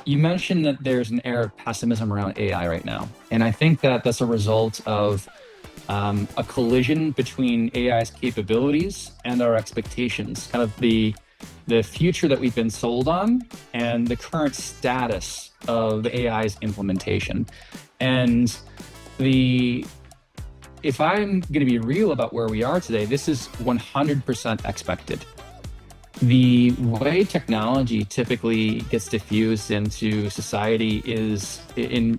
You mentioned that there's an air of pessimism around AI right now. And I think that that's a result of a collision between AI's capabilities and our expectations, kind of the future that we've been sold on and the current status of AI's implementation. And if I'm going to be real about where we are today, this is 100% expected. The way technology typically gets diffused into society is in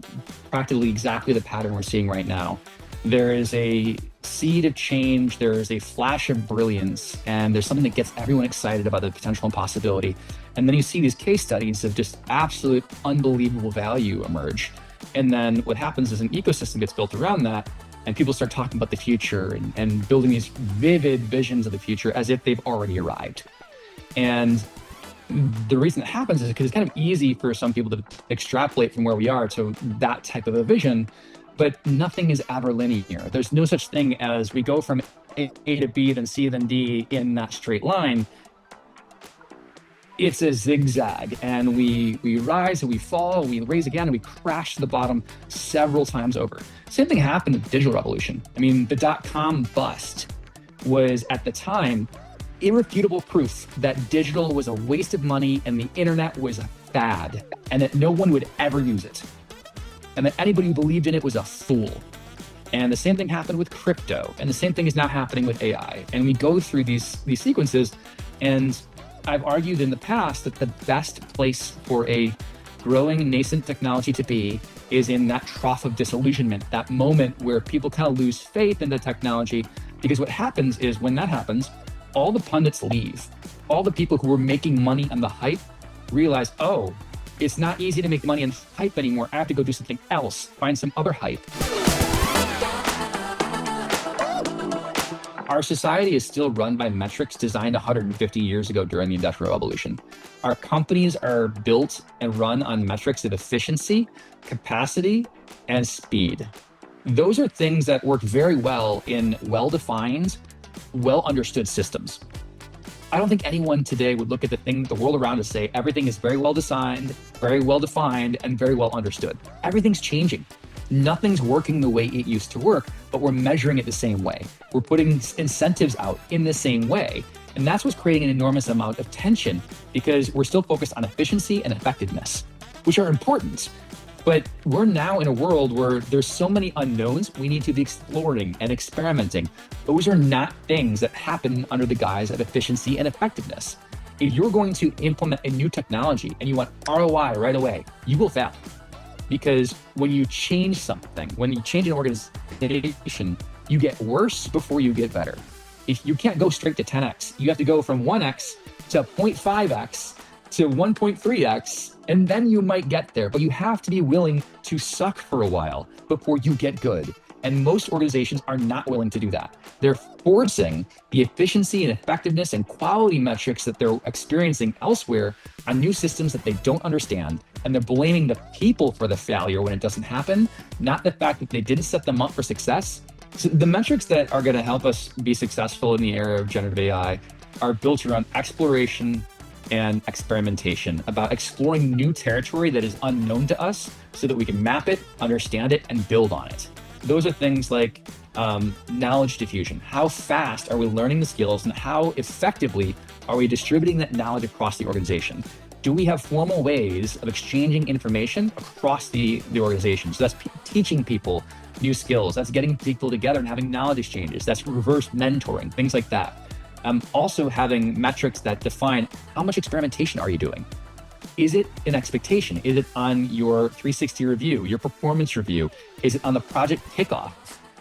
practically exactly the pattern we're seeing right now. There is a seed of change, there is a flash of brilliance, and there's something that gets everyone excited about the potential and possibility. And then you see these case studies of just absolute unbelievable value emerge. And then what happens is an ecosystem gets built around that, and people start talking about the future and building these vivid visions of the future as if they've already arrived. And the reason it happens is because it's kind of easy for some people to extrapolate from where we are to that type of a vision, but nothing is ever linear. There's no such thing as we go from A to B, then C, then D in that straight line. It's a zigzag, and we rise and we fall, we raise again, and we crash to the bottom several times over. Same thing happened with the digital revolution. I mean, the .com bust was at the time irrefutable proof that digital was a waste of money and the internet was a fad and that no one would ever use it. And that anybody who believed in it was a fool. And the same thing happened with crypto. And the same thing is now happening with AI. And we go through these sequences. And I've argued in the past that the best place for a growing nascent technology to be is in that trough of disillusionment, that moment where people kind of lose faith in the technology. Because what happens is when that happens, all the pundits leave. All the people who were making money on the hype realize, oh, it's not easy to make money on hype anymore. I have to go do something else, find some other hype. Our society is still run by metrics designed 150 years ago during the Industrial Revolution. Our companies are built and run on metrics of efficiency, capacity, and speed. Those are things that work very well in well-defined, well-understood systems. I don't think anyone today would look at the world around us say everything is very well designed, very well defined, and very well understood. Everything's changing. Nothing's working the way it used to work, but we're measuring it the same way. We're putting incentives out in the same way. And that's what's creating an enormous amount of tension because we're still focused on efficiency and effectiveness, which are important. But we're now in a world where there's so many unknowns we need to be exploring and experimenting. Those are not things that happen under the guise of efficiency and effectiveness. If you're going to implement a new technology and you want ROI right away, you will fail. Because when you change something, when you change an organization, you get worse before you get better. If you can't go straight to 10x, you have to go from 1x to 0.5x to 1.3x, and then you might get there. But you have to be willing to suck for a while before you get good. And most organizations are not willing to do that. They're forcing the efficiency and effectiveness and quality metrics that they're experiencing elsewhere on new systems that they don't understand. And they're blaming the people for the failure when it doesn't happen, not the fact that they didn't set them up for success. So the metrics that are going to help us be successful in the era of generative AI are built around exploration and experimentation, about exploring new territory that is unknown to us so that we can map it, understand it, and build on it. Those are things like knowledge diffusion. How fast are we learning the skills and how effectively are we distributing that knowledge across the organization? Do we have formal ways of exchanging information across the organization? So that's teaching people new skills. That's getting people together and having knowledge exchanges. That's reverse mentoring, things like that. Also having metrics that define how much experimentation are you doing? Is it an expectation? Is it on your 360 review, your performance review? Is it on the project kickoff?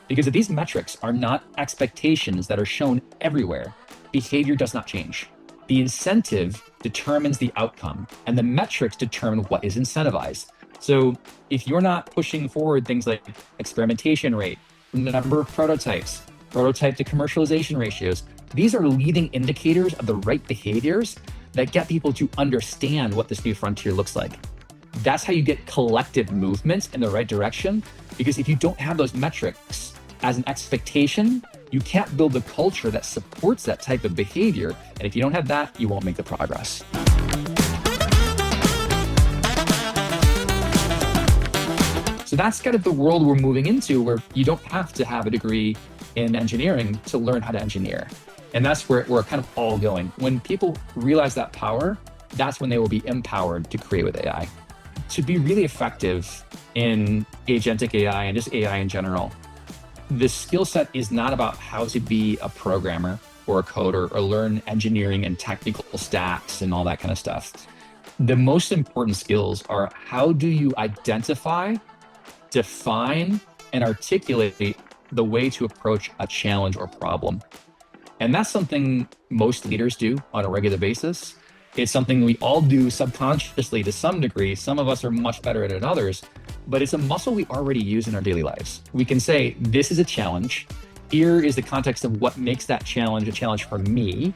Because if these metrics are not expectations that are shown everywhere, behavior does not change. The incentive determines the outcome, and the metrics determine what is incentivized. So if you're not pushing forward things like experimentation rate, number of prototypes, prototype to commercialization ratios, these are leading indicators of the right behaviors that get people to understand what this new frontier looks like. That's how you get collective movements in the right direction, because if you don't have those metrics as an expectation, you can't build the culture that supports that type of behavior. And if you don't have that, you won't make the progress. So that's kind of the world we're moving into, where you don't have to have a degree in engineering to learn how to engineer. And that's where we're kind of all going. When people realize that power, that's when they will be empowered to create with AI. To be really effective in agentic AI and just AI in general, the skill set is not about how to be a programmer or a coder or learn engineering and technical stacks and all that kind of stuff. The most important skills are, how do you identify, define, and articulate the way to approach a challenge or problem? And that's something most leaders do on a regular basis. It's something we all do subconsciously to some degree. Some of us are much better at it than others, but it's a muscle we already use in our daily lives. We can say, this is a challenge. Here is the context of what makes that challenge a challenge for me.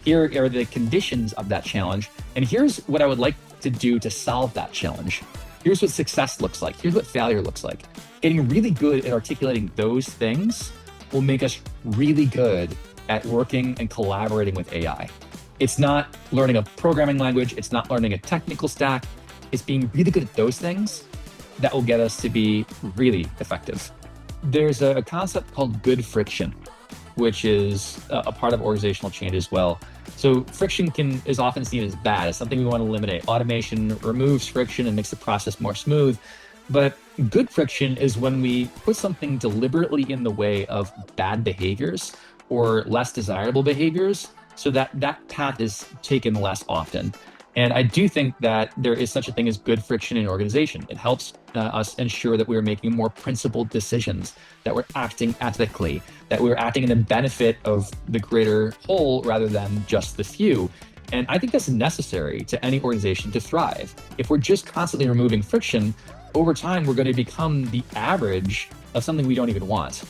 Here are the conditions of that challenge. And here's what I would like to do to solve that challenge. Here's what success looks like. Here's what failure looks like. Getting really good at articulating those things will make us really good at working and collaborating with AI. It's not learning a programming language. It's not learning a technical stack. It's being really good at those things that will get us to be really effective. There's a concept called good friction, which is a part of organizational change as well. So friction is often seen as bad. It's something we want to eliminate. Automation removes friction and makes the process more smooth. But good friction is when we put something deliberately in the way of bad behaviors or less desirable behaviors, so that that path is taken less often. And I do think that there is such a thing as good friction in an organization. It helps us ensure that we're making more principled decisions, that we're acting ethically, that we're acting in the benefit of the greater whole rather than just the few. And I think that's necessary to any organization to thrive. If we're just constantly removing friction, over time, we're going to become the average of something we don't even want.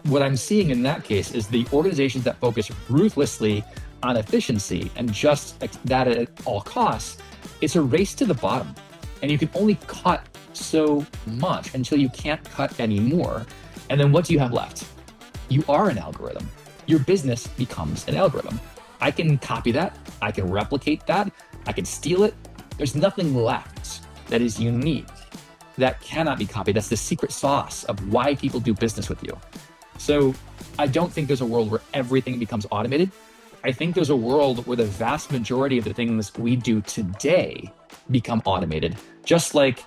What I'm seeing in that case is the organizations that focus ruthlessly on efficiency and just that at all costs, it's a race to the bottom. And you can only cut so much until you can't cut anymore. And then what do you have left? You are an algorithm. Your business becomes an algorithm. I can copy that. I can replicate that. I can steal it. There's nothing left that is unique, that cannot be copied. That's the secret sauce of why people do business with you. So I don't think there's a world where everything becomes automated. I think there's a world where the vast majority of the things we do today become automated. Just like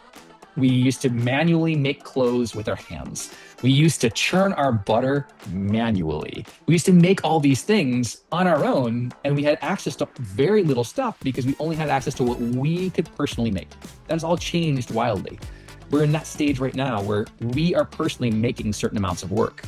we used to manually make clothes with our hands. We used to churn our butter manually. We used to make all these things on our own, and we had access to very little stuff because we only had access to what we could personally make. That has all changed wildly. We're in that stage right now where we are personally making certain amounts of work.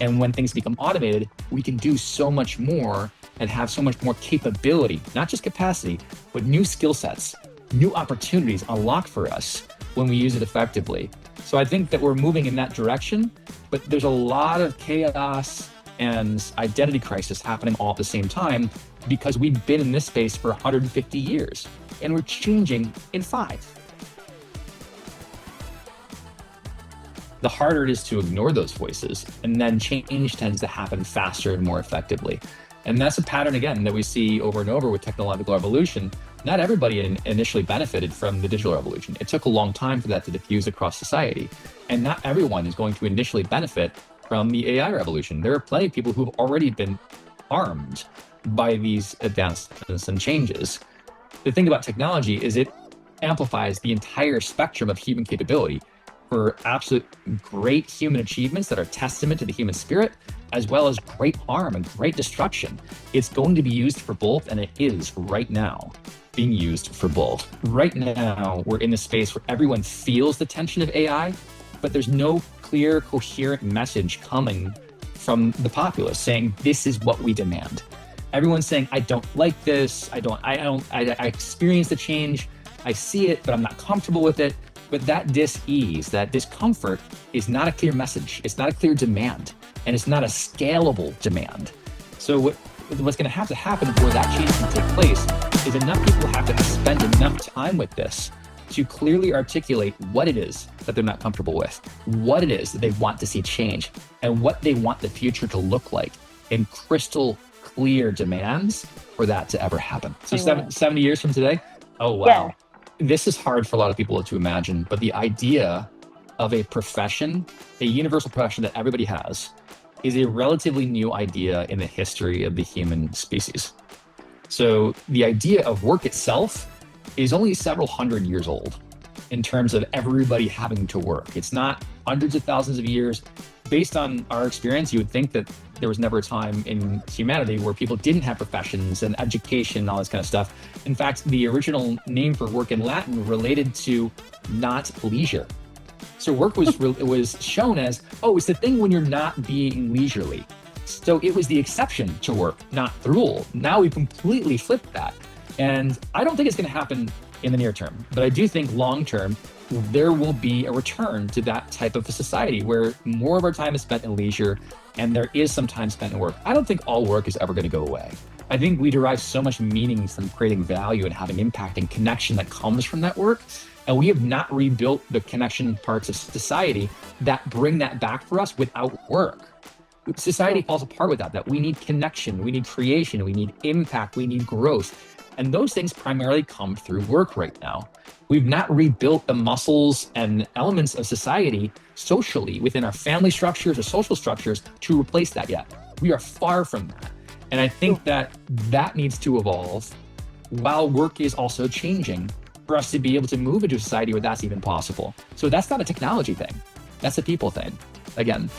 And when things become automated, we can do so much more and have so much more capability, not just capacity, but new skill sets, new opportunities unlocked for us when we use it effectively. So I think that we're moving in that direction, but there's a lot of chaos and identity crisis happening all at the same time because we've been in this space for 150 years and we're changing in 5. The harder it is to ignore those voices, and then change tends to happen faster and more effectively. And that's a pattern, again, that we see over and over with technological evolution. Not everybody initially benefited from the digital revolution. It took a long time for that to diffuse across society. And not everyone is going to initially benefit from the AI revolution. There are plenty of people who've already been harmed by these advancements and changes. The thing about technology is it amplifies the entire spectrum of human capability, for absolute great human achievements that are testament to the human spirit, as well as great harm and great destruction. It's going to be used for both, and it is right now being used for both. Right now, we're in a space where everyone feels the tension of AI, but there's no clear, coherent message coming from the populace saying, this is what we demand. Everyone's saying, I don't like this. I experience the change. I see it, but I'm not comfortable with it. But that dis-ease, that discomfort is not a clear message. It's not a clear demand, and it's not a scalable demand. So what's going to happen before that change can take place is enough people have to spend enough time with this to clearly articulate what it is that they're not comfortable with, what it is that they want to see change, and what they want the future to look like in crystal clear demands for that to ever happen. So 70 years from today? Oh, wow. Yeah. This is hard for a lot of people to imagine, but the idea of a profession, a universal profession that everybody has, is a relatively new idea in the history of the human species. So the idea of work itself is only several hundred years old in terms of everybody having to work. It's not hundreds of thousands of years. Based on our experience, you would think that there was never a time in humanity where people didn't have professions and education and all this kind of stuff. In fact, the original name for work in Latin related to not leisure. So work was shown as, oh, it's the thing when you're not being leisurely. So it was the exception to work, not the rule. Now we've completely flipped that. And I don't think it's going to happen in the near term, but I do think long term, there will be a return to that type of a society where more of our time is spent in leisure and there is some time spent in work. I don't think all work is ever going to go away. I think we derive so much meaning from creating value and having impact and connection that comes from that work. And we have not rebuilt the connection parts of society that bring that back for us without work. Society falls apart without that. We need connection, we need creation, we need impact, we need growth. And those things primarily come through work right now. We've not rebuilt the muscles and elements of society socially within our family structures or social structures to replace that yet. We are far from that. And I think that needs to evolve while work is also changing for us to be able to move into a society where that's even possible. So that's not a technology thing. That's a people thing, again.